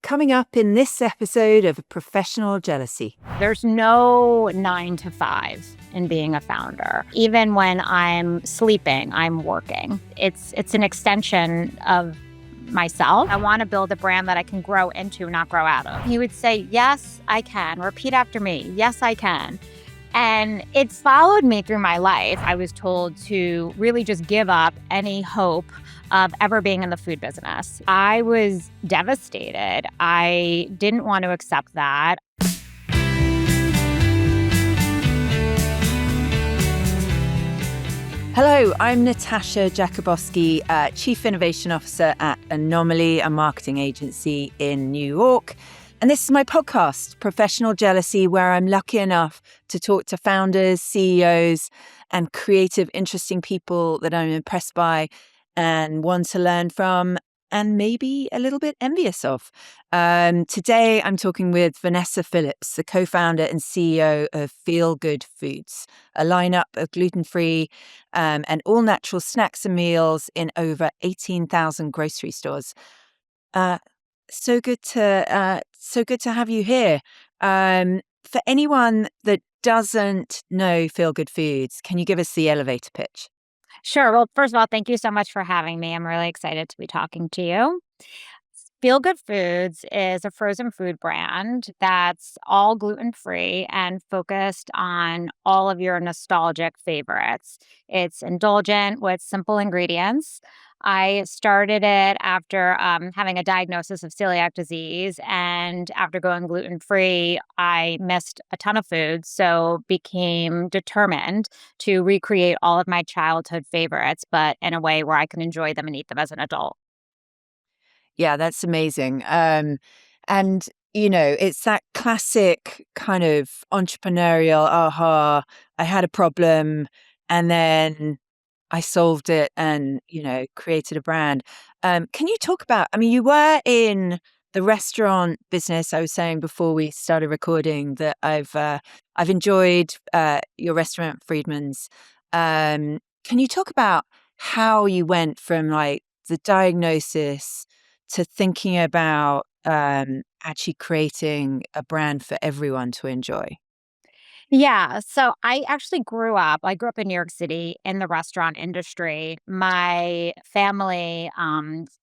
coming up in this episode of Professional Jealousy. There's no 9 to 5 in being a founder. Even when I'm sleeping, I'm working. It's an extension of myself. I want to build a brand that I can grow into, not grow out of. He would say, yes, I can. Repeat after me. Yes, I can. And it followed me through my life. I was told to really just give up any hope of ever being in the food business. I was devastated. I didn't want to accept that. Hello, I'm Natasha Jakubowski, Chief Innovation Officer at Anomaly, a marketing agency in New York. And this is my podcast, Professional Jealousy, where I'm lucky enough to talk to founders, CEOs, and creative, interesting people that I'm impressed by and want to learn from and maybe a little bit envious of. Today, I'm talking with Vanessa Phillips, the co-founder and CEO of Feel Good Foods, a lineup of gluten-free and all-natural snacks and meals in over 18,000 grocery stores. So good to have you here. For anyone that doesn't know Feel Good Foods, can you give us the elevator pitch? Sure. Well, first of all, thank you so much for having me. I'm really excited to be talking to you. Feel Good Foods is a frozen food brand that's all gluten-free and focused on all of your nostalgic favorites. It's indulgent with simple ingredients. I started it after having a diagnosis of celiac disease, and after going gluten-free, I missed a ton of foods, so became determined to recreate all of my childhood favorites, but in a way where I can enjoy them and eat them as an adult. Yeah, that's amazing. And, it's that classic kind of entrepreneurial, aha, I had a problem and then I solved it and, created a brand. Can you talk about, you were in the restaurant business. I was saying before we started recording that I've enjoyed your restaurant, Friedman's. Can you talk about how you went from like the diagnosis to thinking about actually creating a brand for everyone to enjoy? Yeah, so I grew up in New York City in the restaurant industry. My family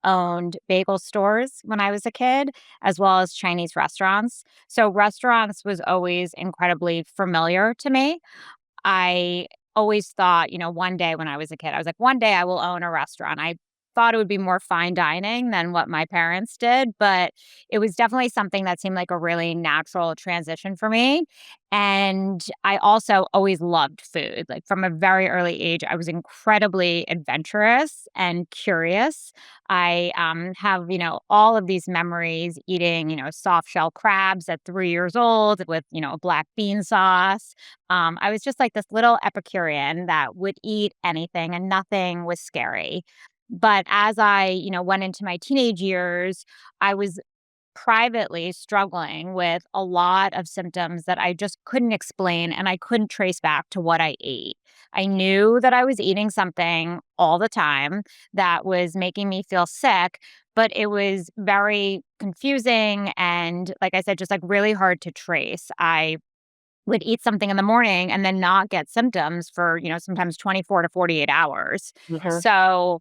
owned bagel stores when I was a kid, as well as Chinese restaurants. So restaurants was always incredibly familiar to me. I always thought, one day when I was a kid, I was like, one day I will own a restaurant. I thought it would be more fine dining than what my parents did, but it was definitely something that seemed like a really natural transition for me. And I also always loved food. Like from a very early age, I was incredibly adventurous and curious. I have, all of these memories eating, soft shell crabs at 3 years old with, black bean sauce. I was just like this little Epicurean that would eat anything and nothing was scary. But as I, went into my teenage years, I was privately struggling with a lot of symptoms that I just couldn't explain and I couldn't trace back to what I ate. I knew that I was eating something all the time that was making me feel sick, but it was very confusing and, like I said, just like really hard to trace. I would eat something in the morning and then not get symptoms for, sometimes 24 to 48 hours. Mhm. So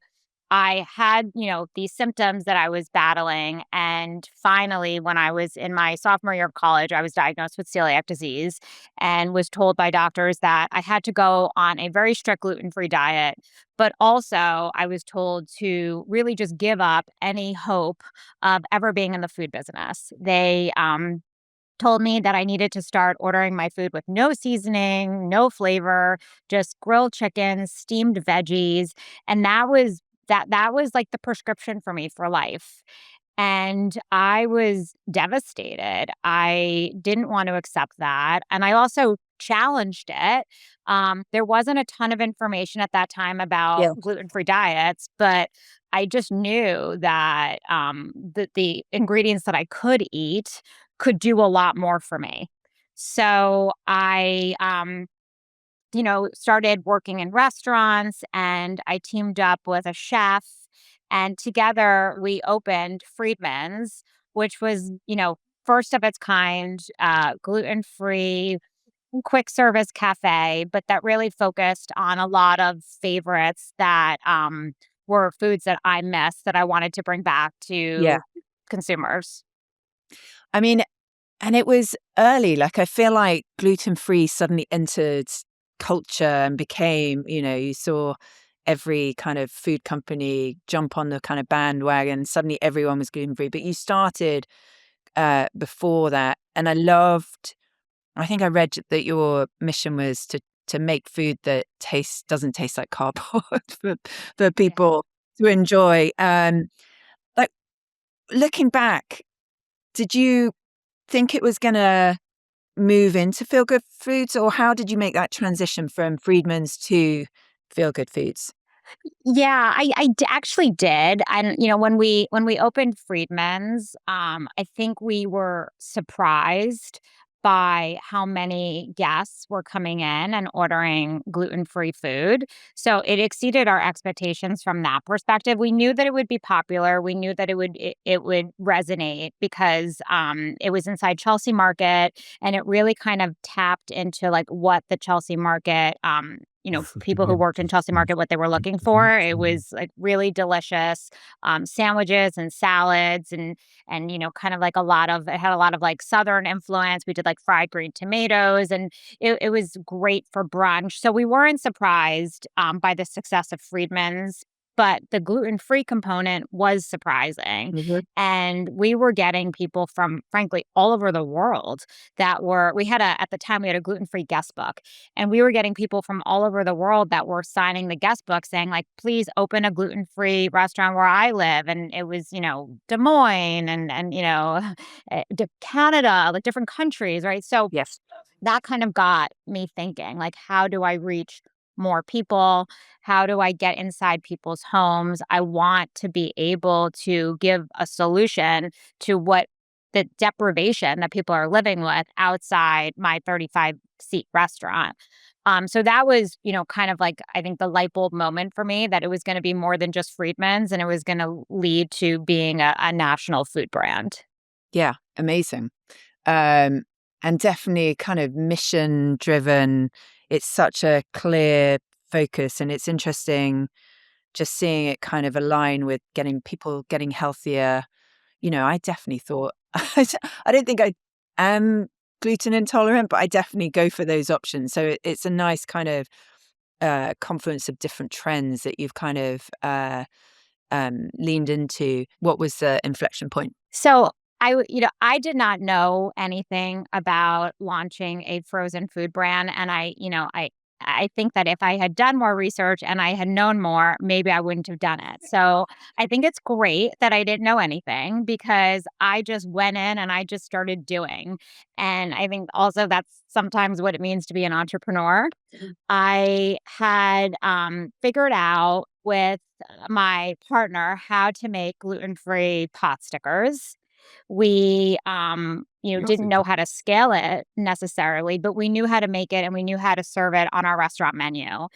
I had, these symptoms that I was battling. And finally, when I was in my sophomore year of college, I was diagnosed with celiac disease and was told by doctors that I had to go on a very strict gluten-free diet. But also, I was told to really just give up any hope of ever being in the food business. They, told me that I needed to start ordering my food with no seasoning, no flavor, just grilled chicken, steamed veggies, and that was like the prescription for me for life. And I was devastated. I didn't want to accept that, and I also challenged it. There wasn't a ton of information at that time about Yeah. gluten-free diets, but I just knew that the ingredients that I could eat could do a lot more for me. So I, started working in restaurants and I teamed up with a chef. And together we opened Friedman's, which was, first of its kind, gluten-free, quick service cafe, but that really focused on a lot of favorites that were foods that I missed that I wanted to bring back Yeah. to consumers. I mean, and it was early. Like, I feel like gluten-free suddenly entered culture and became, you saw every kind of food company jump on the kind of bandwagon. Suddenly everyone was gluten-free. But you started before that. And I think I read that your mission was to make food that doesn't taste like cardboard for Yeah. people to enjoy. Like, looking back, did you think it was gonna move into feel good foods, or how did you make that transition from Friedman's to feel good foods? Yeah, actually did. And when we opened Friedman's, I think we were surprised by how many guests were coming in and ordering gluten-free food. So it exceeded our expectations from that perspective. We knew that it would be popular. We knew that it would resonate because it was inside Chelsea Market, and it really kind of tapped into like what the Chelsea Market people who worked in Chelsea Market, what they were looking for. It was like really delicious sandwiches and salads and kind of like it had a lot of like Southern influence. We did like fried green tomatoes, and it was great for brunch. So we weren't surprised by the success of Friedman's, but the gluten-free component was surprising. Mhm. And we were getting people from, frankly, all over the world at the time, we had a gluten-free guest book, and we were getting people from all over the world that were signing the guest book saying, like, please open a gluten-free restaurant where I live. And it was, Des Moines and Canada, like different countries, right? So Yes. that kind of got me thinking, like, how do I reach more people? How do I get inside people's homes? I want to be able to give a solution to what the deprivation that people are living with outside my 35 seat restaurant. So that was, kind of like, I think, the light bulb moment for me that it was going to be more than just Friedman's, and it was going to lead to being a national food brand. Yeah, amazing. Um, and definitely kind of mission driven. It's such a clear focus, and it's interesting just seeing it kind of align with getting people getting healthier. I definitely thought I don't think I am gluten intolerant, but I definitely go for those options. So it's a nice kind of confluence of different trends that you've kind of leaned into. What was the inflection point? So I did not know anything about launching a frozen food brand, and I think that if I had done more research and I had known more, maybe I wouldn't have done it. So I think it's great that I didn't know anything because I just went in and I just started doing. And I think also that's sometimes what it means to be an entrepreneur. I had figured out with my partner how to make gluten-free pot stickers. We, didn't know how to scale it necessarily, but we knew how to make it and we knew how to serve it on our restaurant menu.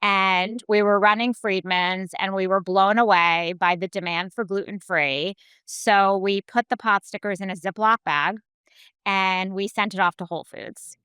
And we were running Friedman's and we were blown away by the demand for gluten-free. So we put the pot stickers in a Ziploc bag and we sent it off to Whole Foods.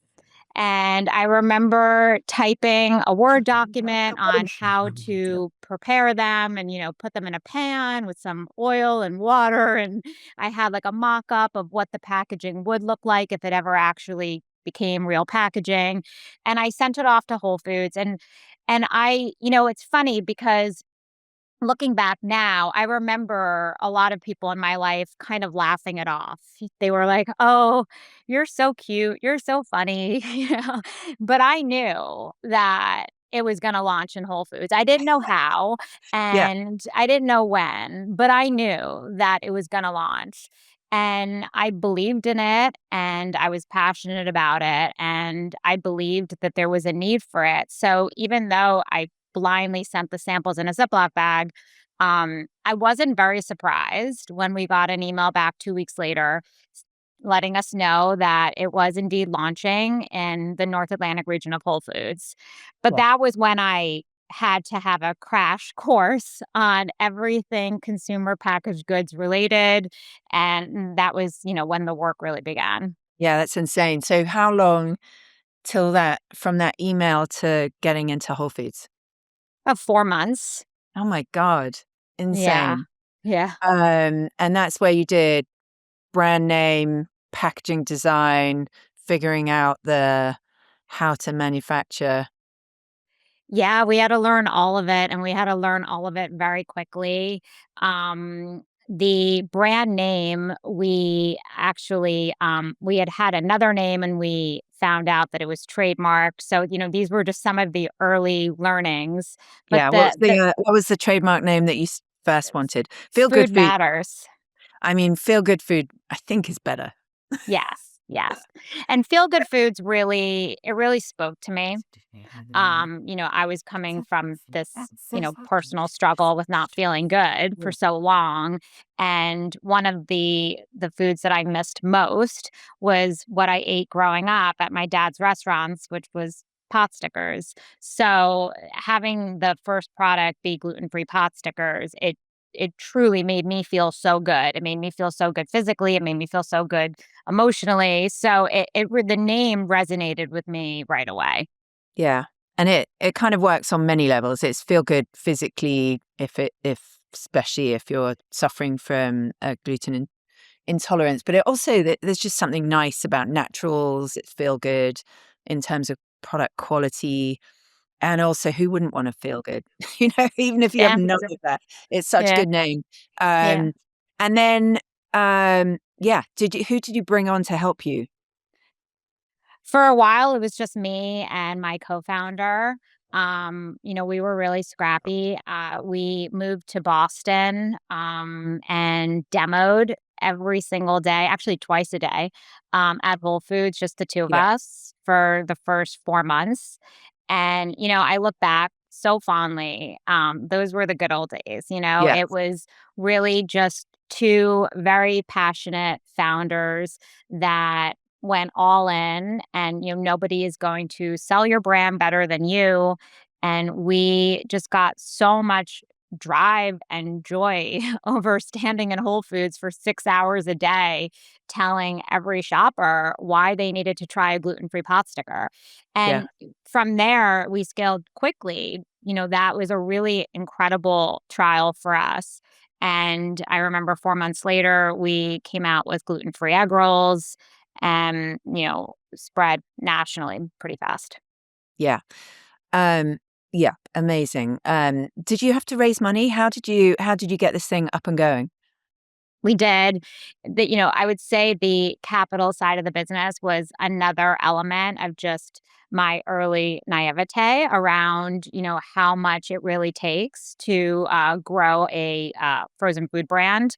And I remember typing a Word document on how to prepare them and, put them in a pan with some oil and water. And I had like a mock up of what the packaging would look like if it ever actually became real packaging. And I sent it off to Whole Foods. And it's funny because looking back now, I remember a lot of people in my life kind of laughing it off. They were like, "Oh, you're so cute. You're so funny." But I knew that it was going to launch in Whole Foods. I didn't know how Yeah, and I didn't know when, but I knew that it was going to launch. And I believed in it and I was passionate about it and I believed that there was a need for it. So even though I blindly sent the samples in a Ziploc bag, I wasn't very surprised when we got an email back 2 weeks later letting us know that it was indeed launching in the North Atlantic region of Whole Foods. But yeah. that was when I had to have a crash course on everything consumer packaged goods related. And that was, when the work really began. Yeah, that's insane. So how long till that from that email to getting into Whole Foods? 4 months. Oh my God. Yeah. Insane. Yeah. And that's where you did brand name, packaging design, figuring out the how to manufacture. Yeah, we had to learn all of it, and we had to learn all of it very quickly. The brand name, we had another name, and we found out that it was trademarked. So, these were just some of the early learnings. But Yeah, the what was the trademark name that you first wanted? Feel Good food Food. matters. I mean, Feel Good Food, I think is better. Yes, yes. And feel good foods really spoke to me. I was coming from this, personal struggle with not feeling good for so long. And one of the foods that I missed most was what I ate growing up at my dad's restaurants, which was pot stickers. So having the first product be gluten-free pot stickers, it truly made me feel so good. It made me feel so good physically. It made me feel so good emotionally. So the name resonated with me right away. Yeah. And it kind of works on many levels. It's feel good physically if especially if you're suffering from a intolerance, but it also there's just something nice about naturals. It's feel good in terms of product quality. And also, who wouldn't want to feel good? Even if you have Yeah. none of that, it's such a Yeah. good name. Yeah. And then, yeah, who did you bring on to help you? For a while, it was just me and my co-founder. We were really scrappy. We moved to Boston, and demoed every single day, actually twice a day, at Whole Foods, just the two of Yeah, us for the first 4 months. And, I look back so fondly. Those were the good old days. yeah, It was really just two very passionate founders that went all in, and nobody is going to sell your brand better than you. And we just got so much drive and joy over standing in Whole Foods for 6 hours a day telling every shopper why they needed to try a gluten-free pot sticker. yeah, And from there we scaled quickly. That was a really incredible trial for us. And I remember 4 months later we came out with gluten-free egg rolls, and, spread nationally pretty fast. yeah. Um, yeah, amazing. Did you have to raise money? How did you get this thing up and going? We did. I would say the capital side of the business was another element of just my early naivete around, how much it really takes to grow a frozen food brand.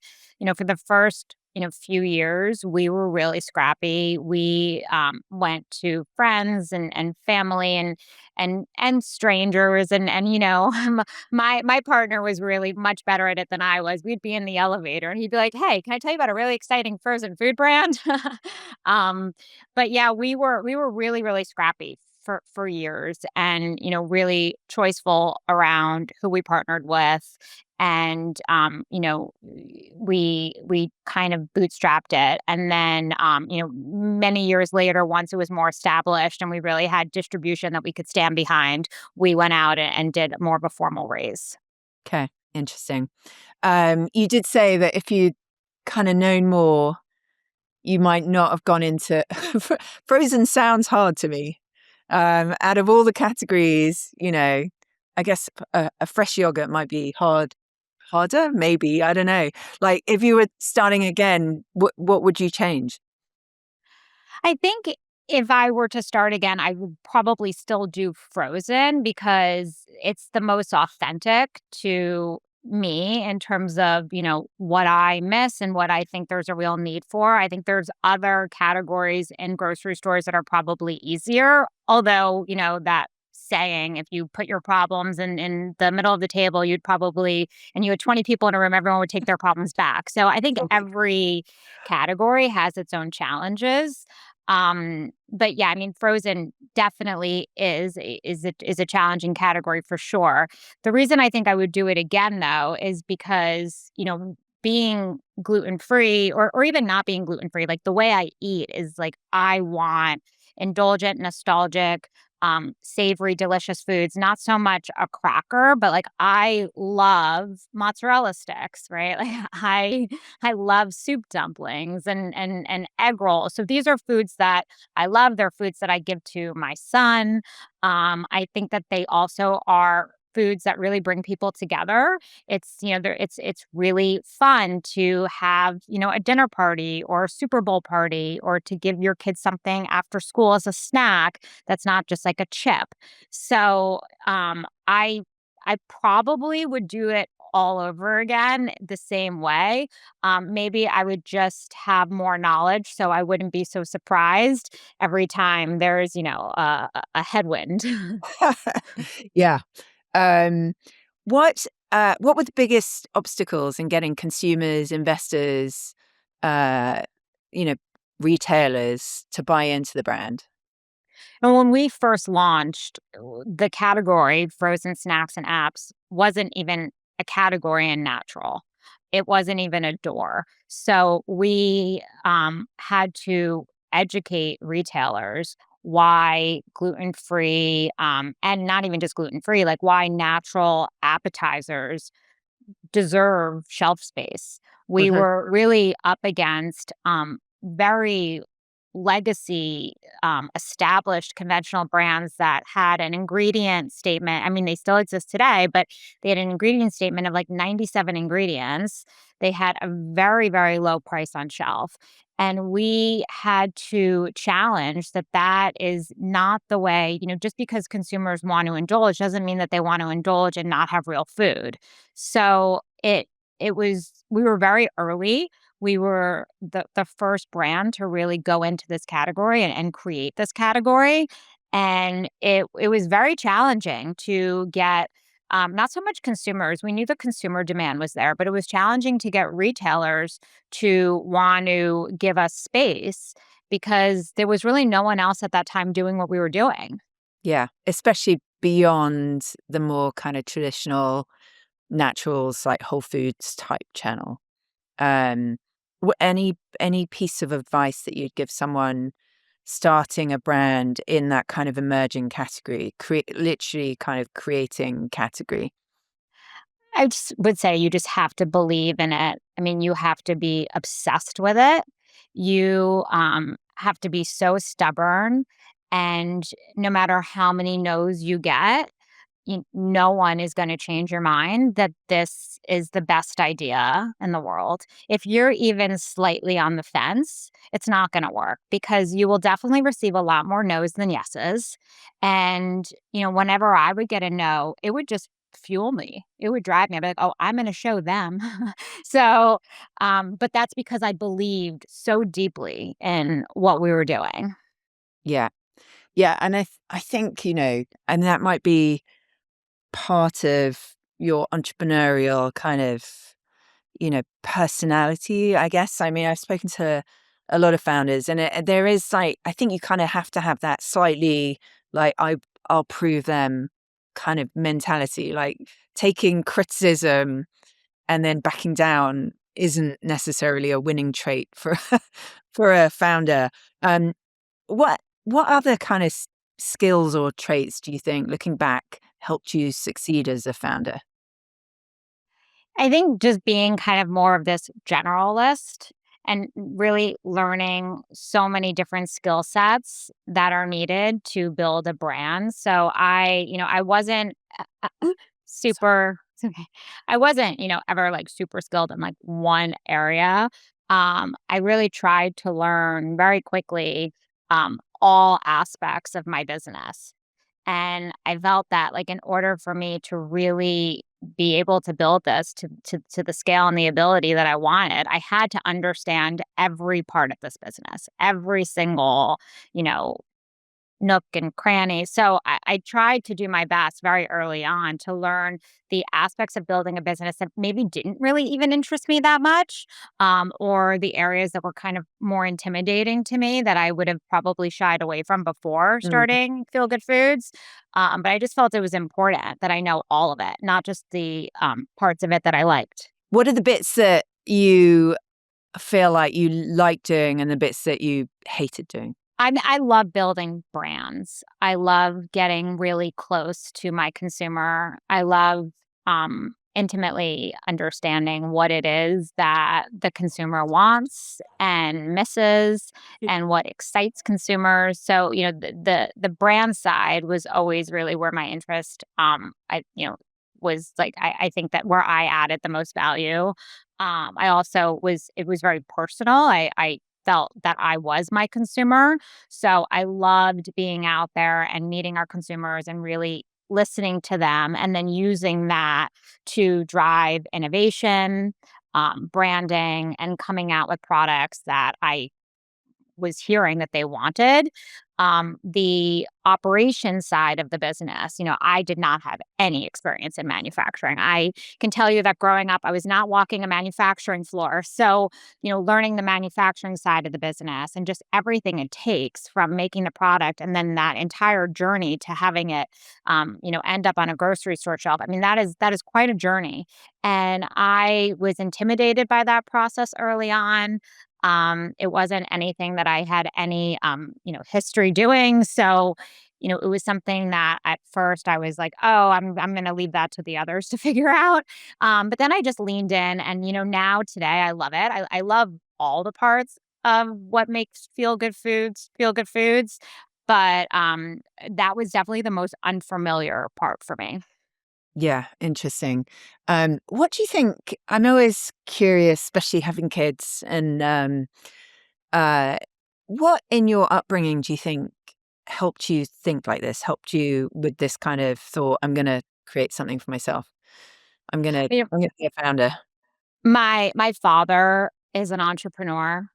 For the first, few years, we were really scrappy. We went to friends and family and strangers, and my partner was really much better at it than I was. We'd be in the elevator and he'd be like, "Hey, can I tell you about a really exciting frozen food brand?" um, but yeah, we were really really scrappy for years, and really choiceful around who we partnered with. And we kind of bootstrapped it, and then many years later, once it was more established and we really had distribution that we could stand behind, we went out and did more of a formal raise. Okay, interesting. You did say that if you'd kind of known more, you might not have gone into frozen sounds hard to me. Out of all the categories, I guess a fresh yogurt might be harder, maybe. I don't know. Like if you were starting again, what would you change? I think if I were to start again, I would probably still do frozen because it's the most authentic to me in terms of, what I miss and what I think there's a real need for. I think there's other categories in grocery stores that are probably easier. Although, that saying, if you put your problems in the middle of the table, and you had 20 people in a room, everyone would take their problems back. So I think Okay. every category has its own challenges. But yeah, I mean, frozen definitely is a challenging category for sure. The reason I think I would do it again though is because, being gluten free or even not being gluten free, like the way I eat is like I want indulgent, nostalgic, savory, delicious foods, not so much a cracker, but like I love mozzarella sticks, right? Like I love soup dumplings and egg rolls. So these are foods that I love. They're foods that I give to my son. I think that they also are foods that really bring people together. It's really fun to have, a dinner party or a Super Bowl party or to give your kids something after school as a snack that's not just like a chip. So, I probably would do it all over again the same way. Maybe I would just have more knowledge so I wouldn't be so surprised every time there's, a headwind. Yeah. Um, what were the biggest obstacles in getting consumers, investors, uh, you know, retailers to buy into the brand? And when we first launched, the category frozen snacks and apps wasn't even a category in natural. It wasn't even a door. So we had to educate retailers why gluten free, and not even just gluten free, like why natural appetizers deserve shelf space. We Mhm. were really up against very legacy, established conventional brands that had an ingredient statement. I mean, they still exist today, but they had an ingredient statement of like 97 ingredients. They had a very, very low price on shelf. And we had to challenge that that is not the way, just because consumers want to indulge doesn't mean that they want to indulge and not have real food. So we were very early. We were the first brand to really go into this category and create this category, and it was very challenging to get, not so much consumers, we knew the consumer demand was there, but it was challenging to get retailers to want to give us space because there was really no one else at that time doing what we were doing. Yeah, especially beyond the more kind of traditional naturals, like Whole Foods type channel. Um, any piece of advice that you'd give someone starting a brand in that kind of emerging category, literally kind of creating category? I just would say you just have to believe in it. I mean, you have to be obsessed with it. You have to be so stubborn. And no matter how many no's you get, no one is going to change your mind that this is the best idea in the world. If you're even slightly on the fence, it's not going to work because you will definitely receive a lot more no's than yeses. And, whenever I would get a no, it would just fuel me. It would drive me. I'd be like, oh, I'm going to show them. So, but that's because I believed so deeply in what we were doing. Yeah, yeah, and I think and that might be part of your entrepreneurial kind of personality, I guess. I mean, I've spoken to a lot of founders, and there is like, I think you kind of have to have that slightly like, I'll prove them kind of mentality. Like taking criticism and then backing down isn't necessarily a winning trait for for a founder. Um, what other kind of skills or traits do you think, looking back, helped you succeed as a founder? I think just being kind of more of this generalist and really learning so many different skill sets that are needed to build a brand. So I wasn't super it's okay. I wasn't, ever like super skilled in like one area. I really tried to learn very quickly all aspects of my business. And I felt that, like, in order for me to really be able to build this to the scale and the ability that I wanted, I had to understand every part of this business, every single, you know, nook and cranny. So I tried to do my best very early on to learn the aspects of building a business that maybe didn't really even interest me that much, or the areas that were kind of more intimidating to me that I would have probably shied away from before Mm. starting Feel Good Foods. But I just felt it was important that I know all of it, not just the parts of it that I liked. What are the bits that you feel like you like doing and the bits that you hated doing? I love building brands. I love getting really close to my consumer. I love intimately understanding what it is that the consumer wants and misses and what excites consumers. So, the brand side was always really where my interest was like I think that where I added the most value. I also was it was very personal. I felt that I was my consumer. So I loved being out there and meeting our consumers and really listening to them and then using that to drive innovation, branding, and coming out with products that I was hearing that they wanted. The operation side of the business, I did not have any experience in manufacturing. I can tell you that growing up, I was not walking a manufacturing floor. So, learning the manufacturing side of the business and just everything it takes from making the product and then that entire journey to having it, end up on a grocery store shelf. I mean, that is quite a journey. And I was intimidated by that process early on. It wasn't anything that I had any, history doing. So, it was something that at first I was like, oh, I'm going to leave that to the others to figure out. But then I just leaned in, and now today I love it. I love all the parts of what makes feel good foods. But that was definitely the most unfamiliar part for me. Yeah, interesting. What do you think? I'm always curious, especially having kids, and uh, what in your upbringing do you think helped you think like this? Helped you with this kind of thought? I'm going to create something for myself. You know, I'm going to be a founder. my father is an entrepreneur,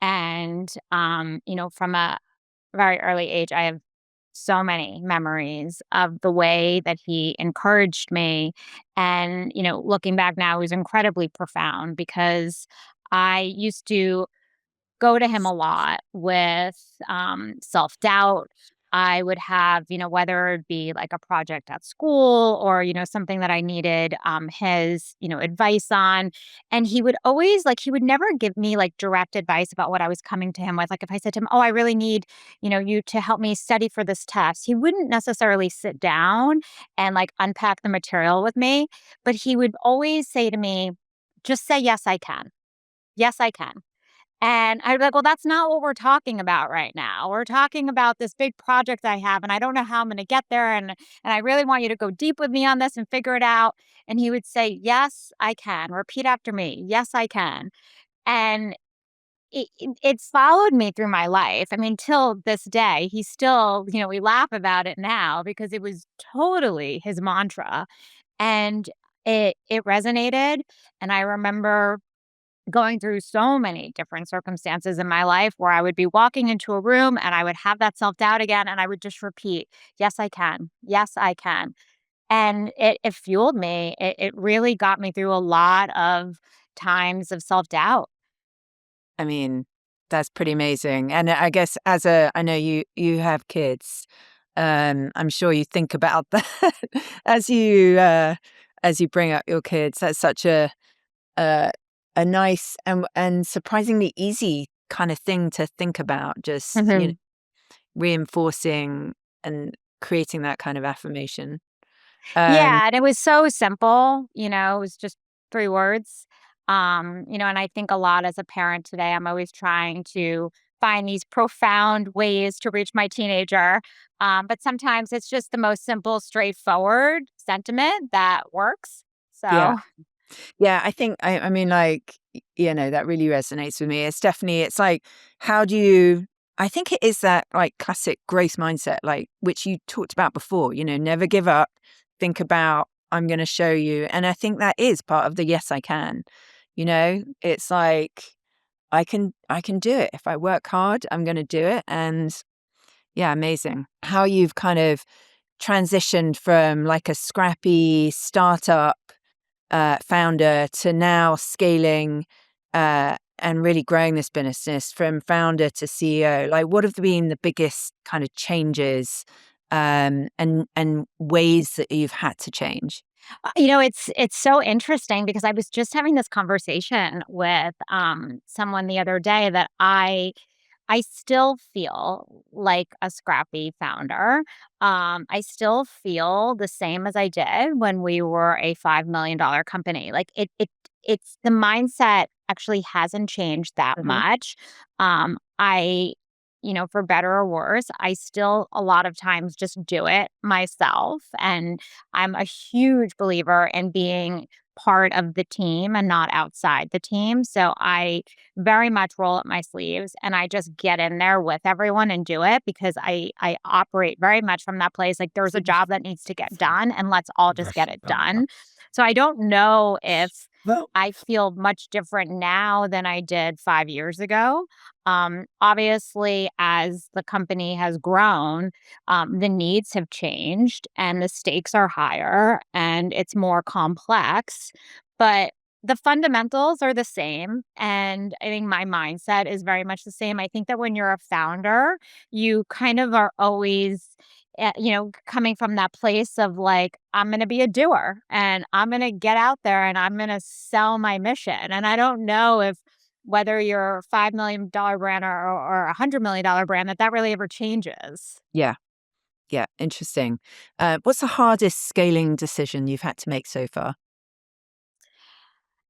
and from a very early age, I have so many memories of the way that he encouraged me. And, looking back now, it was incredibly profound because I used to go to him a lot with self doubt. I would have, whether it be like a project at school or, something that I needed his, advice on. And he would always he would never give me like direct advice about what I was coming to him with. Like if I said to him, oh, I really need, you to help me study for this test, he wouldn't necessarily sit down and like unpack the material with me. But he would always say to me, just say, yes, I can. Yes, I can. And I'd be like, "Well, that's not what we're talking about right now. We're talking about this big project I have, and I don't know how I'm gonna get there, and I really want you to go deep with me on this and figure it out." And he would say, "Yes, I can. Repeat after me. Yes, I can." And it's followed me through my life. I mean, till this day, he still, we laugh about it now because it was totally his mantra, and it resonated. And I remember going through so many different circumstances in my life where I would be walking into a room and I would have that self-doubt again and I would just repeat, "Yes, I can. Yes, I can." And it fueled me. It really got me through a lot of times of self-doubt. I mean, that's pretty amazing. And I guess I know you have kids. I'm sure you think about that as as you bring up your kids. That's such a, a nice and surprisingly easy kind of thing to think about. Just Mhm. reinforcing and creating that kind of affirmation. Yeah, and it was so simple, it was just 3 words. And I think a lot as a parent today, I'm always trying to find these profound ways to reach my teenager. But sometimes it's just the most simple, straightforward sentiment that works. Yeah. So Yeah, I think I mean, like, that really resonates with me. It's like, how do you I think it is that, like, classic growth mindset, like, which you talked about before, never give up, think about, "I'm gonna show you," and I think that is part of the "yes, I can," It's like, I can do it. If I work hard, I'm gonna do it, and Yeah, amazing. How you've kind of transitioned from like a scrappy startup founder to now scaling and really growing this business from founder to CEO. Like, what have been the biggest kind of changes and ways that you've had to change? It's so interesting because I was just having this conversation with someone the other day that I still feel like a scrappy founder. I still feel the same as I did when we were a $5 million company. Like it's the mindset actually hasn't changed that Hmm. much. I for better or worse, I still a lot of times just do it myself. And I'm a huge believer in being part of the team and not outside the team. So I very much roll up my sleeves and I just get in there with everyone and do it because I operate very much from that place. Like there's a job that needs to get done and let's all just get it done. So I don't know if I feel much different now than I did 5 years ago. Obviously, as the company has grown, the needs have changed and the stakes are higher and it's more complex. But the fundamentals are the same. And I think my mindset is very much the same. I think that when you're a founder, you kind of are always, coming from that place of like, I'm going to be a doer and I'm going to get out there and I'm going to sell my mission. And I don't know if whether you're a $5 million brand or $100 million brand, that really ever changes. Yeah, yeah, interesting. What's the hardest scaling decision you've had to make so far?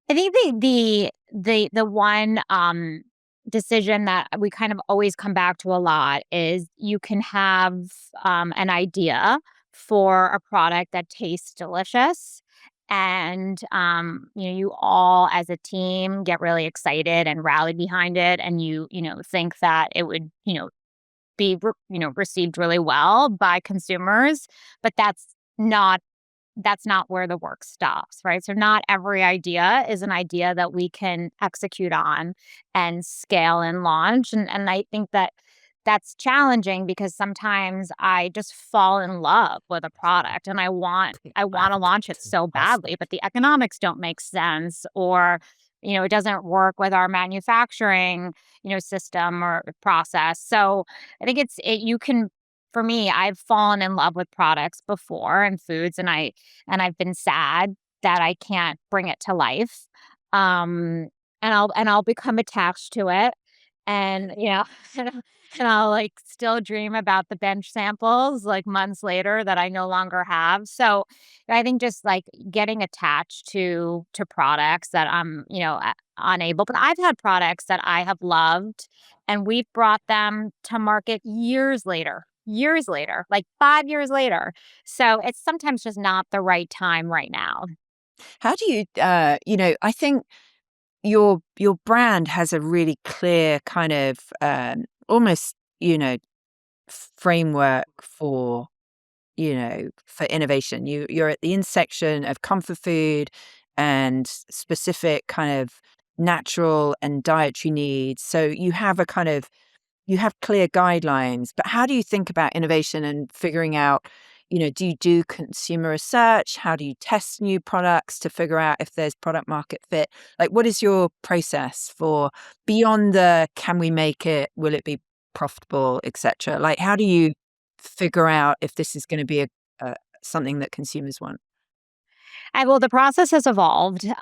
I think the one decision that we kind of always come back to a lot is you can have an idea for a product that tastes delicious. And you all as a team get really excited and rally behind it, and think that it would received really well by consumers, but that's not where the work stops, right? So not every idea is an idea that we can execute on and scale and launch. And I think that that's challenging because sometimes I just fall in love with a product and I want to launch it so badly, but the economics don't make sense or it doesn't work with our manufacturing, system or process. So I think you can for me, I've fallen in love with products before and foods and I've been sad that I can't bring it to life. Um, and I'll become attached to it, and and I'll like still dream about the bench samples like months later that I no longer have. So I think just like getting attached to products that I'm unable. But I've had products that I have loved, and we've brought them to market years later, like 5 years later. So it's sometimes just not the right time right now. How do you, I think your brand has a really clear kind of almost, framework for for innovation. You're at the intersection of comfort food and specific kind of natural and dietary needs. So you have clear guidelines, but how do you think about innovation and figuring out, do you do consumer research? How do you test new products to figure out if there's product market fit? Like, what is your process for beyond the can we make it? Will it be profitable, etc.? Like, how do you figure out if this is going to be a something that consumers want? Well, the process has evolved. If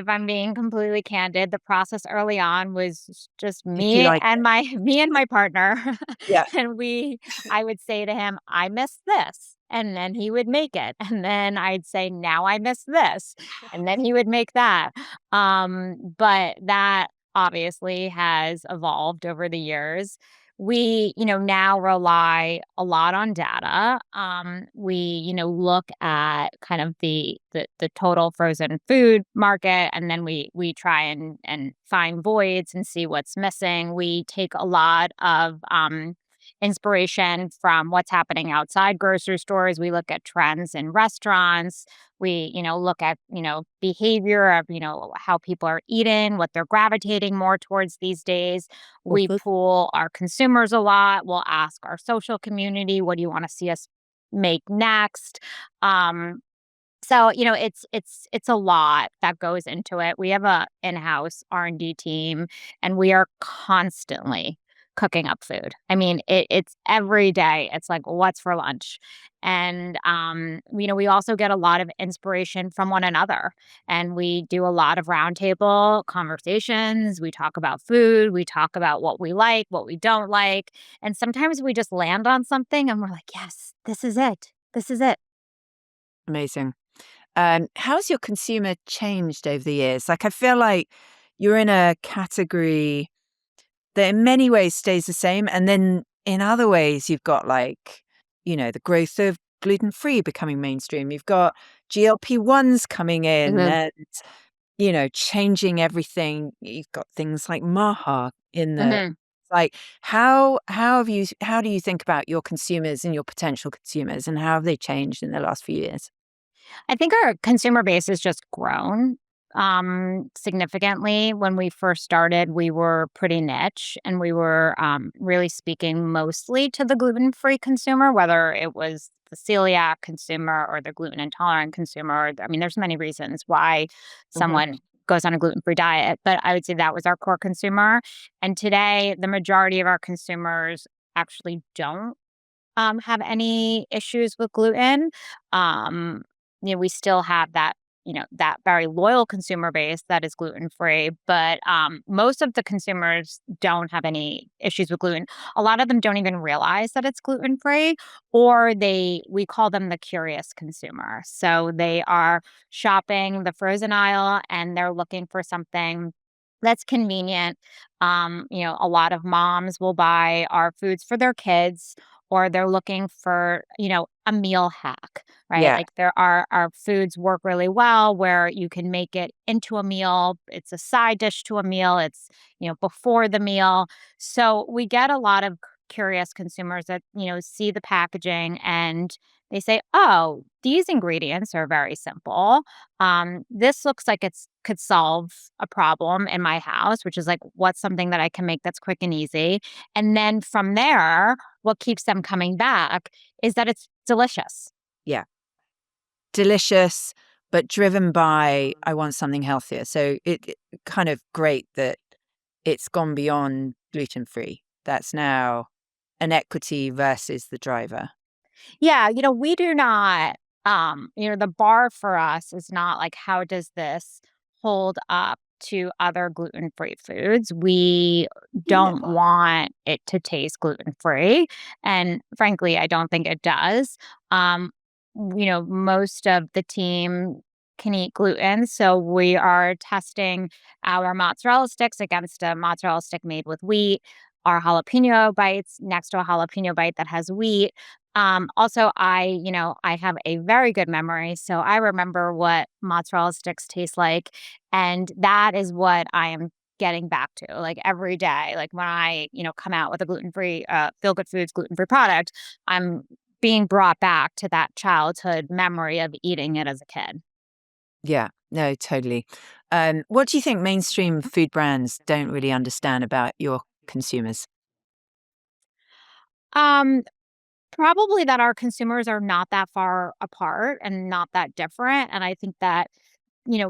I'm being completely candid, the process early on was just Did you me like and it? my partner, Yeah. and I would say to him, "I miss this," and then he would make it, and then I'd say, "Now I miss this," and then he would make that. But that obviously has evolved over the years. We, now rely a lot on data. We, look at kind of the total frozen food market, and then we try and find voids and see what's missing. We take a lot of inspiration from what's happening outside grocery stores. We look at trends in restaurants. We, look at, behavior of, how people are eating, what they're gravitating more towards these days. We Mhm. pool our consumers a lot. We'll ask our social community, what do you want to see us make next? Um, so, it's a lot that goes into it. We have a in-house R&D team, and we are constantly cooking up food. I mean, it's every day. It's like, what's for lunch? And we also get a lot of inspiration from one another. And we do a lot of roundtable conversations. We talk about food, we talk about what we like, what we don't like. And sometimes we just land on something and we're like, yes, this is it. This is it. Amazing. How's your consumer changed over the years? Like, I feel like you're in a category that in many ways stays the same. And then in other ways, you've got like, the growth of gluten-free becoming mainstream. You've got GLP-1s coming in Mhm. and, changing everything. You've got things like Maha in the Mhm. like how do you think about your consumers and your potential consumers and how have they changed in the last few years? I think our consumer base has just grown significantly. When we first started, we were pretty niche and we were really speaking mostly to the gluten free consumer, whether it was the celiac consumer or the gluten intolerant consumer. I mean, there's many reasons why Mhm. someone goes on a gluten free diet, but I would say that was our core consumer. And today, the majority of our consumers actually don't have any issues with gluten. Um, we still have that very loyal consumer base that is gluten free, but most of the consumers don't have any issues with gluten. A lot of them don't even realize that it's gluten free, or we call them the curious consumer. So they are shopping the frozen aisle and they're looking for something that's convenient. A lot of moms will buy our foods for their kids, or they're looking for, a meal hack, right? Yeah. Like there are our foods work really well where you can make it into a meal. It's a side dish to a meal. It's, before the meal. So we get a lot of curious consumers that, see the packaging and they say, "Oh, these ingredients are very simple. This looks like it's could solve a problem in my house, which is like, what's something that I can make that's quick and easy?" And then from there, what keeps them coming back is that it's delicious. Yeah. Delicious, but driven by, "I want something healthier." So it kind of great that it's gone beyond gluten-free. That's now an equity versus the driver. Yeah, we do not, the bar for us is not like, how does this hold up to other gluten-free foods? We Yeah. don't want it to taste gluten-free, and frankly, I don't think it does. Um, most of the team can eat gluten, so we are testing our mozzarella sticks against a mozzarella stick made with wheat, our jalapeno bites next to a jalapeno bite that has wheat. Also, I have a very good memory, so I remember what mozzarella sticks taste like, and that is what I am getting back to, like, every day. Like, when I, come out with a gluten-free, Feel Good Foods gluten-free product, I'm being brought back to that childhood memory of eating it as a kid. Yeah. No, totally. What do you think mainstream food brands don't really understand about your consumers? Um, Probably that our consumers are not that far apart and not that different, and I think that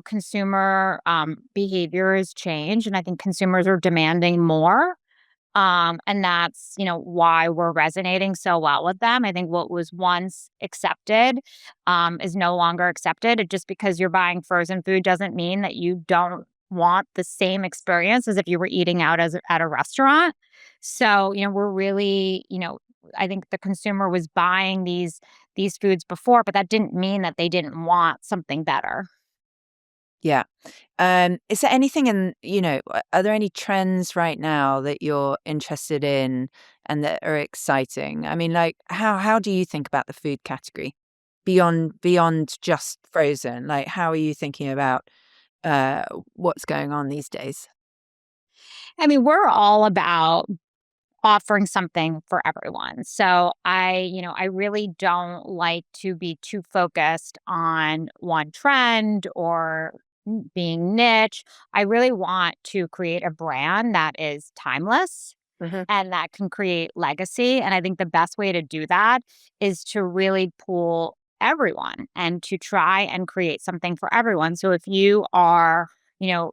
consumer behavior has changed, and I think consumers are demanding more. And that's, why we're resonating so well with them. I think what was once accepted is no longer accepted. Just because you're buying frozen food doesn't mean that you don't want the same experience as if you were eating out at a restaurant. So, we're really, I think the consumer was buying these foods before, but that didn't mean that they didn't want something better. Yeah. Is there anything are there any trends right now that you're interested in and that are exciting? I mean, like how do you think about the food category beyond just frozen? Like how are you thinking about what's going on these days? I mean, we're all about offering something for everyone. So I really don't like to be too focused on one trend or being niche. I really want to create a brand that is timeless Hmm. and that can create legacy. And I think the best way to do that is to really pull everyone and to try and create something for everyone. So if you are,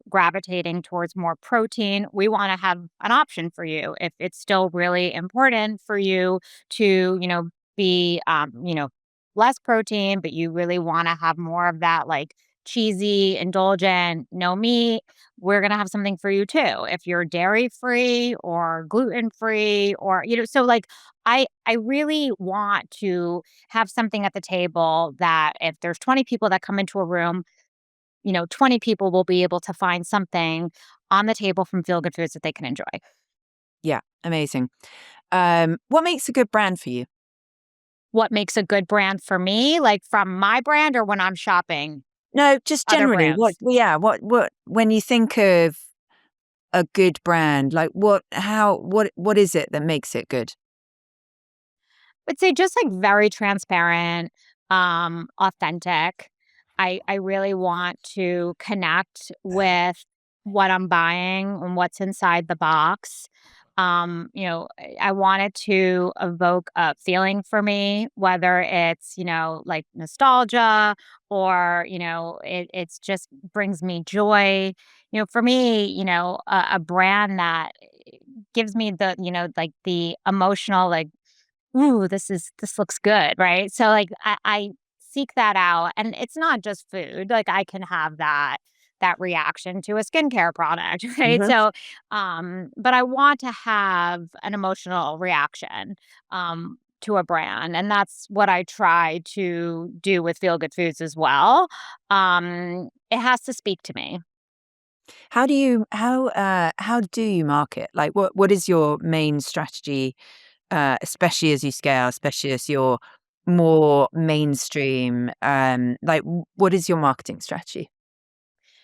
gravitating towards more protein, we want to have an option for you. If it's still really important for you to, be, less protein, but you really want to have more of that like cheesy, indulgent, no meat, we're going to have something for you too. If you're dairy free or gluten free or so like I really want to have something at the table that if there's 20 people that come into a room, 20 people will be able to find something on the table from Feel Good Foods that they can enjoy. Yeah, amazing. What makes a good brand for you? What makes a good brand for me, like from my brand or when I'm shopping No, just other generally. brands? What when you think of a good brand, like what is it that makes it good? Would say just like very transparent, authentic. I really want to connect with what I'm buying and what's inside the box. I wanted to evoke a feeling for me, whether it's, like nostalgia or, it's just brings me joy. For me, a brand that gives me the, like the emotional, like ooh, this looks good, right? So, like, I seek that out, and it's not just food, like, I can have that reaction to a skincare product, right? Hmm. So, but I want to have an emotional reaction, to a brand, and that's what I try to do with Feel Good Foods as well. It has to speak to me. How do you market? Like what is your main strategy, especially as you scale, especially as you're more mainstream? What is your marketing strategy?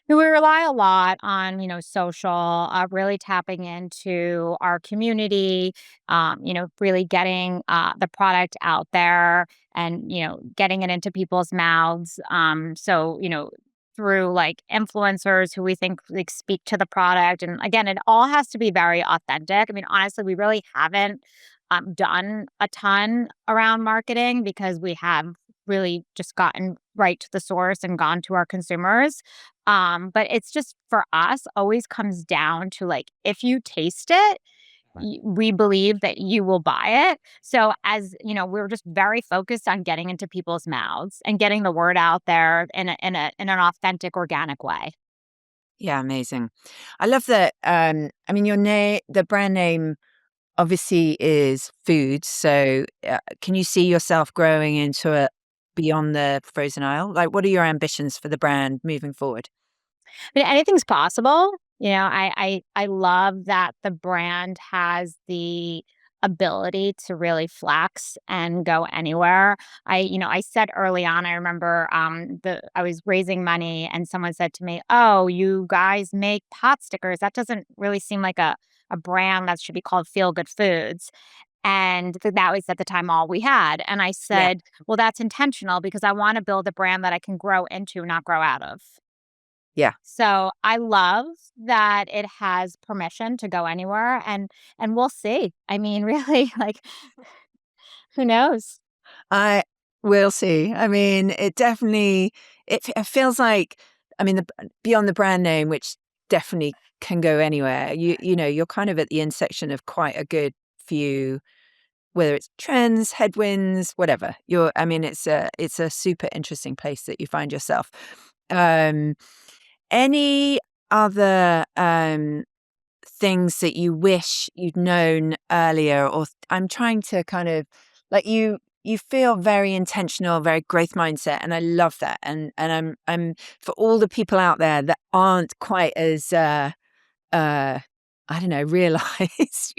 We rely a lot on, social, really tapping into our community, really getting the product out there and, getting it into people's mouths. Through like influencers who we think like speak to the product. And again, it all has to be very authentic. I mean, honestly, we really haven't done a ton around marketing because we have really just gotten right to the source and gone to our consumers. But it's just for us always comes down to like if you taste it, Right. we believe that you will buy it. So as we're just very focused on getting into people's mouths and getting the word out there in an authentic, organic way. Yeah, amazing. I love that. I mean, the brand name obviously is food. So, can you see yourself growing into a beyond the frozen aisle? Like, what are your ambitions for the brand moving forward? I mean, anything's possible. I love that the brand has the ability to really flex and go anywhere. I said early on, I remember I was raising money and someone said to me, "Oh, you guys make pot stickers. That doesn't really seem like a brand that should be called Feel Good Foods." And that was at the time all we had. And I Yeah, said, "Well, that's intentional because I want to build a brand that I can grow into, not grow out of." yeah. So, I love that it has permission to go anywhere and we'll see. I mean, really, like, who knows? I will see. I mean, it feels like, I mean, beyond the brand name, which definitely can go anywhere. You're kind of at the intersection of quite a good few, whether it's trends, headwinds, whatever. I mean, it's a super interesting place that you find yourself. Um, any other things that you wish you'd known earlier, or I'm trying to kind of like you feel very intentional, very growth mindset, and I love that. And I'm for all the people out there that aren't quite as uh I don't know, realized,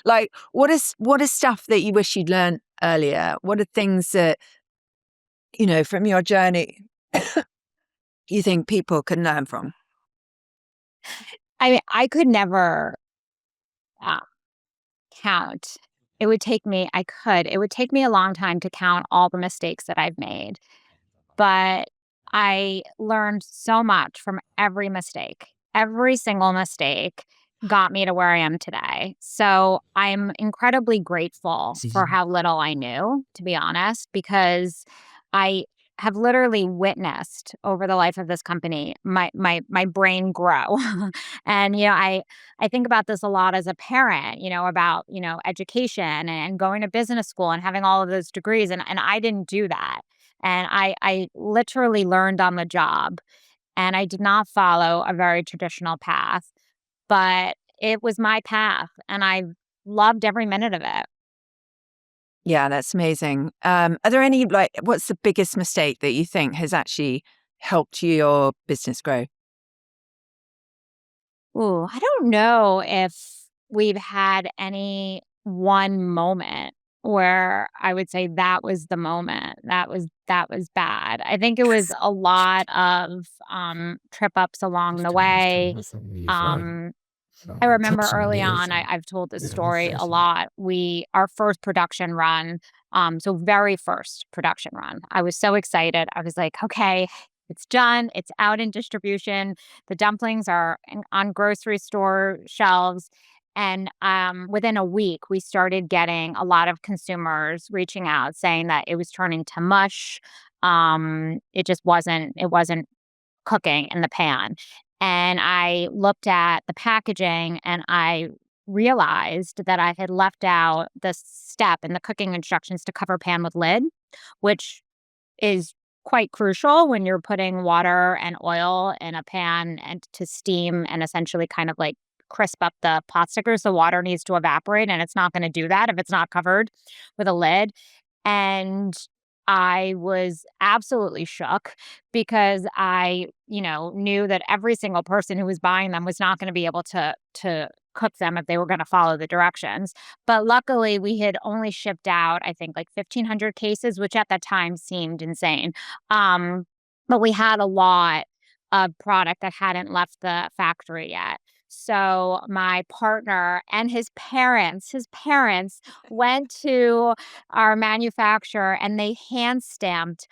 like what is stuff that you wish you'd learned earlier? What are things that, from your journey you think people can learn from? I could never, uh count. It would take me a long time to count all the mistakes that I've made, but I learned so much from every mistake. Every single mistake got me to where I am today. So I'm incredibly grateful for how little I knew, to be honest, because I have literally witnessed over the life of this company my brain grow. And I think about this a lot as a parent, about, education and going to business school and having all of those degrees. And I didn't do that. And I literally learned on the job, and I did not follow a very traditional path, but it was my path, and I loved every minute of it. Yeah, that's amazing. Are there any, like, what's the biggest mistake that you think has actually helped your business grow? Ooh, I don't know if we've had any one moment where I would say that was the moment. That was bad. I think it was a lot of trip ups along the way. Um I remember early on, I've told this story a lot. Our first production run, so very first production run, I was so excited. I was like, okay, it's done. It's out in distribution. The dumplings are on grocery store shelves. And within a week, we started getting a lot of consumers reaching out saying that it was turning to mush. It wasn't cooking in the pan. And I looked at the packaging and I realized that I had left out the step in the cooking instructions to cover pan with lid, which is quite crucial when you're putting water and oil in a pan and to steam and essentially kind of like crisp up the pot stickers. The water needs to evaporate, and it's not going to do that if it's not covered with a lid. And I was absolutely shook because I, knew that every single person who was buying them was not going to be able to cook them if they were going to follow the directions. But luckily, we had only shipped out, I think, like 1,500 cases, which at that time seemed insane. Um, but we had a lot of product that hadn't left the factory yet. So my partner and his parents went to our manufacturer and they hand stamped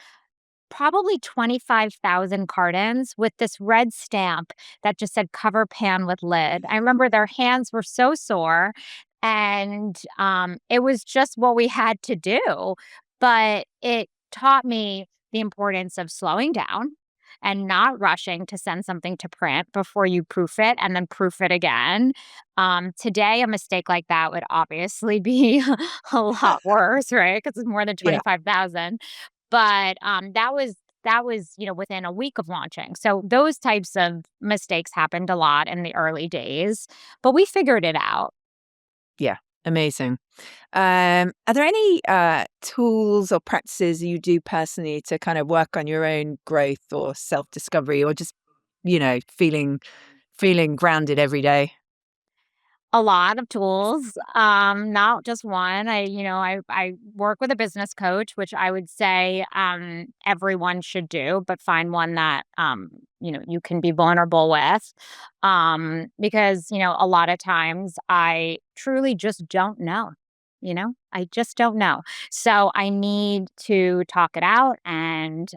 probably 25,000 cartons with this red stamp that just said cover pan with lid. I remember their hands were so sore, and it was just what we had to do. But it taught me the importance of slowing down and not rushing to send something to print before you proof it and then proof it again. Today, a mistake like that would obviously be a lot worse, right? Because it's more than Yeah. 25,000. But that was, within a week of launching. So those types of mistakes happened a lot in the early days, but we figured it out. Yeah, amazing. Are there any tools or practices you do personally to kind of work on your own growth or self-discovery, or just, feeling grounded every day? A lot of tools, not just one. I work with a business coach, which I would say, everyone should do, but find one that, you can be vulnerable with. Because, a lot of times I truly just don't know, I just don't know. So I need to talk it out, and,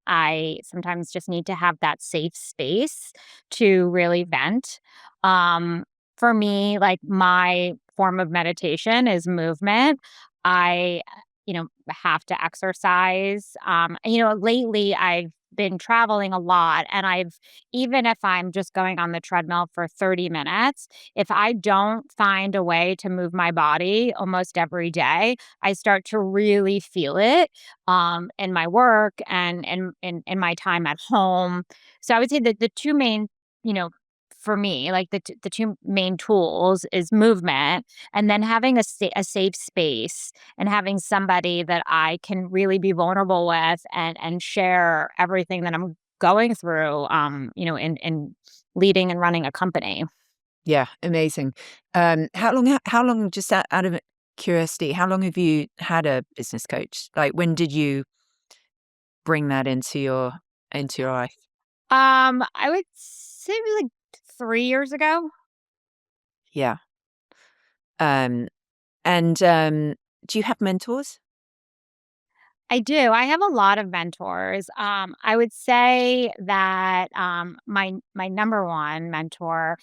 I sometimes just need to have that safe space to really vent. Um, for me, like, my form of meditation is movement. I, have to exercise. Lately I've been traveling a lot, and even if I'm just going on the treadmill for 30 minutes, if I don't find a way to move my body almost every day, I start to really feel it, in my work and in my time at home. So I would say that the two main, you know, for me, like the two main tools is movement, and then having a safe space and having somebody that I can really be vulnerable with and share everything that I'm going through, in leading and running a company. Yeah, amazing. How long, just out of curiosity, how long have you had a business coach? Like, when did you bring that into your life? I would say maybe like 3 years ago. Yeah. Um, and do you have mentors? I do. I have a lot of mentors. I would say that my number one mentor,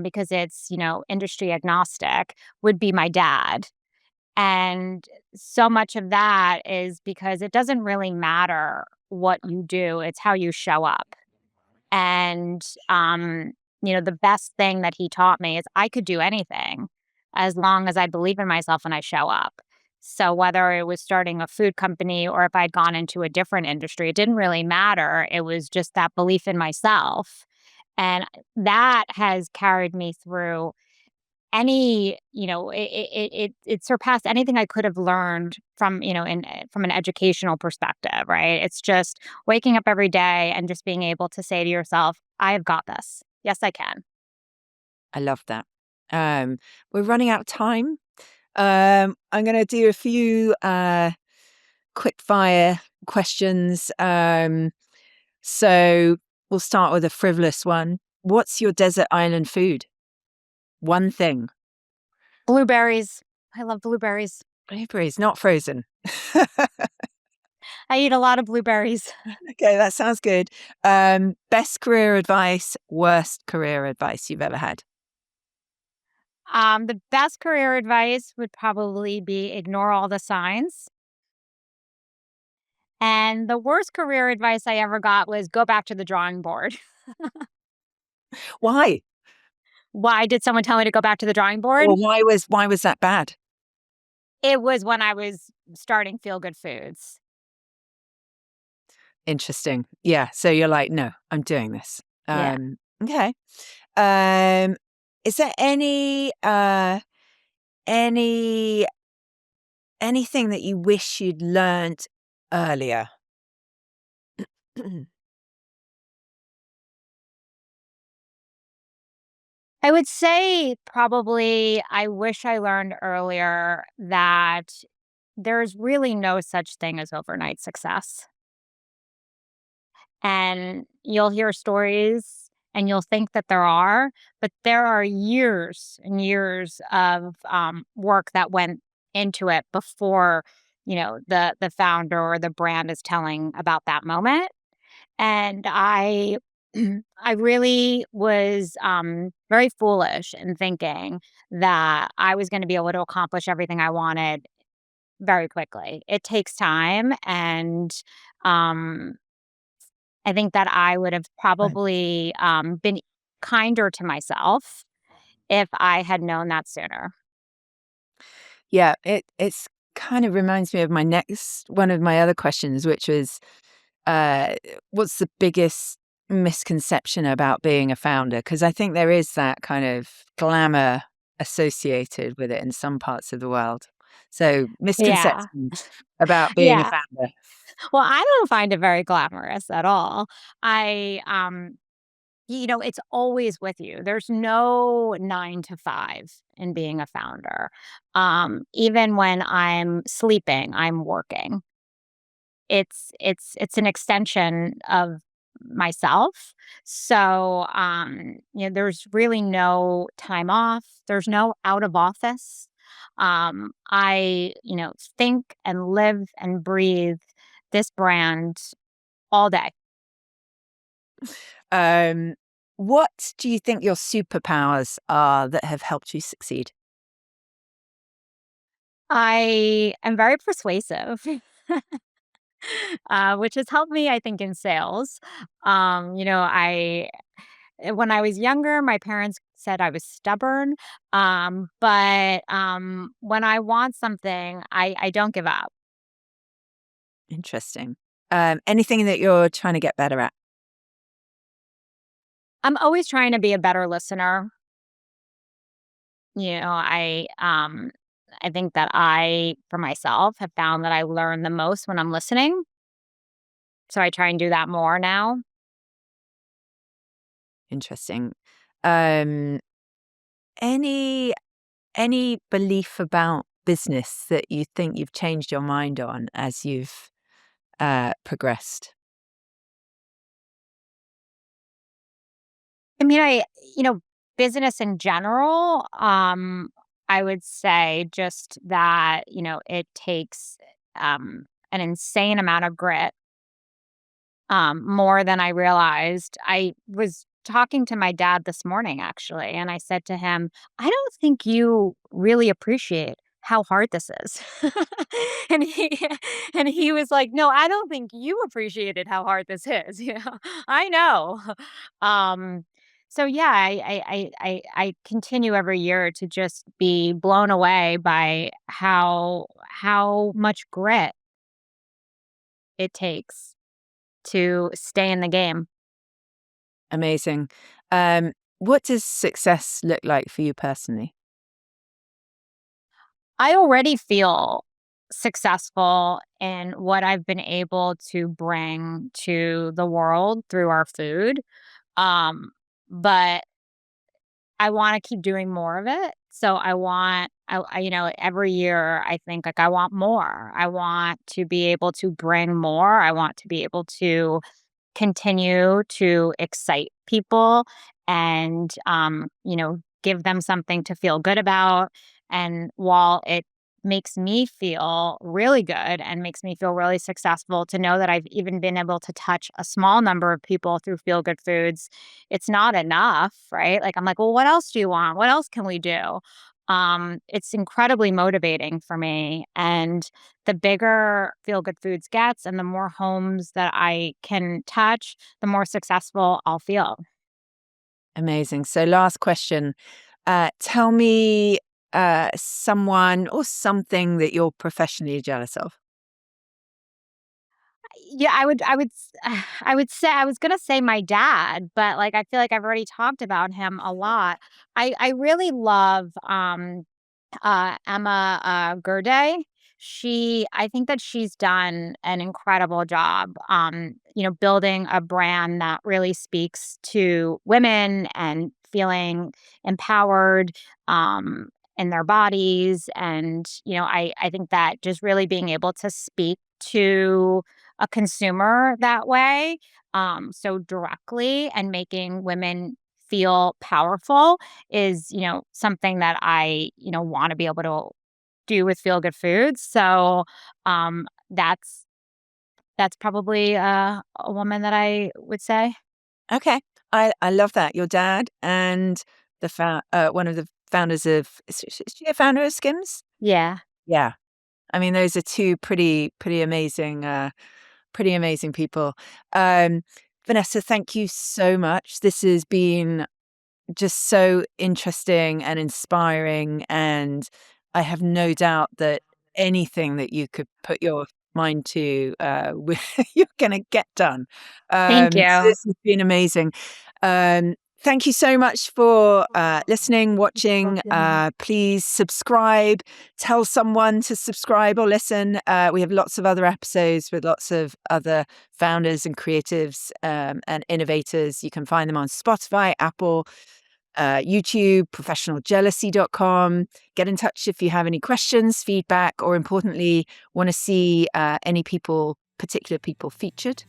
because it's industry agnostic, would be my dad. And so much of that is because it doesn't really matter what you do; it's how you show up. And, the best thing that he taught me is I could do anything as long as I believe in myself and I show up. So whether it was starting a food company or if I'd gone into a different industry, it didn't really matter. It was just that belief in myself. And that has carried me through it surpassed anything I could have learned from, from an educational perspective, right? It's just waking up every day and just being able to say to yourself, I have got this. Yes, I can. I love that. Um, we're running out of time. I'm going to do a few quick fire questions. So we'll start with a frivolous one. What's your desert island food? One thing. Blueberries. I love blueberries. Blueberries, not frozen. I eat a lot of blueberries. Okay, that sounds good. Best career advice, worst career advice you've ever had. The best career advice would probably be ignore all the signs. And the worst career advice I ever got was go back to the drawing board. Why? Why did someone tell me to go back to the drawing board? Or why was that bad? It was when I was starting Feel Good Foods. Interesting. Yeah. So you're like, no, I'm doing this. Yeah. Okay. Um, is there any anything that you wish you'd learned earlier? I would say probably I wish I learned earlier that there's really no such thing as overnight success. And you'll hear stories and you'll think that there are, but there are years and years of work that went into it before, the founder or the brand is telling about that moment. And I I really was, very foolish in thinking that I was gonna be able to accomplish everything I wanted very quickly. It takes time, and, um, I think that I would have Right. probably, been kinder to myself if I had known that sooner. Yeah, it's kind of reminds me of my next one of my other questions, which was, uh, what's the biggest misconception about being a founder? Because I think there is that kind of glamour associated with it in some parts of the world. So Yeah. misconceptions about being a Yeah. founder. Well, I don't find it very glamorous at all. I, it's always with you. There's no 9 to 5 in being a founder. Even when I'm sleeping, I'm working. It's an extension of myself. So, there's really no time off. There's no out of office. I, think and live and breathe this brand all day. Um, what do you think your superpowers are that have helped you succeed? I am very persuasive. Which has helped me, I think, in sales. When I was younger, my parents said I was stubborn. But when I want something, I don't give up. Interesting. Anything that you're trying to get better at? I'm always trying to be a better listener. You know, I think that I, for myself, have found that I learn the most when I'm listening. So I try and do that more now. Interesting. Um, any any belief about business that you think you've changed your mind on as you've progressed? I mean, business in general, I would say just that, it takes an insane amount of grit, more than I realized. I was talking to my dad this morning, actually, and I said to him, I don't think you really appreciate how hard this is. and he and he was like, no, I don't think you appreciated how hard this is. I know. Um, so yeah, I continue every year to just be blown away by how much grit it takes to stay in the game. Amazing. What does success look like for you personally? I already feel successful in what I've been able to bring to the world through our food. Um, but I wanna keep doing more of it. So every year I think, like, I want more. I want to be able to bring more. I want to be able to continue to excite people and, give them something to feel good about. And while it makes me feel really good and makes me feel really successful to know that I've even been able to touch a small number of people through feel good foods, it's not enough, right? Like, I'm like, well, what else do you want? What else can we do? It's incredibly motivating for me. And the bigger Feel Good Foods gets and the more homes that I can touch, the more successful I'll feel. Amazing. So, last question. Tell me someone or something that you're professionally jealous of. Yeah, I would say I was gonna say my dad, but, like, I feel like I've already talked about him a lot. I really love, Emma, Gurday. I think that she's done an incredible job, building a brand that really speaks to women and feeling empowered, in their bodies. And, I think that just really being able to speak to a consumer that way, so directly, and making women feel powerful is, something that I, want to be able to do with Feel Good Foods. So, um, that's that's probably a woman that I would say. Okay. I love that. Your dad and one of the founders of, is she a founder of Skims? Yeah. Yeah. I mean, those are two pretty amazing people. Um, Vanessa, thank you so much. This has been just so interesting and inspiring, and I have no doubt that anything that you could put your mind to, you're gonna get done. Thank So you. this has been amazing. Thank you so much for listening, watching. Please subscribe. Tell someone to subscribe or listen. We have lots of other episodes with lots of other founders and creatives and innovators. You can find them on Spotify, Apple, YouTube, professionaljealousy.com. Get in touch if you have any questions, feedback, or importantly, want to see particular people featured.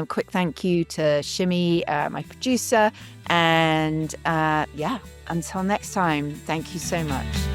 Quick thank you to Shimmy, my producer. And yeah, until next time, thank you so much.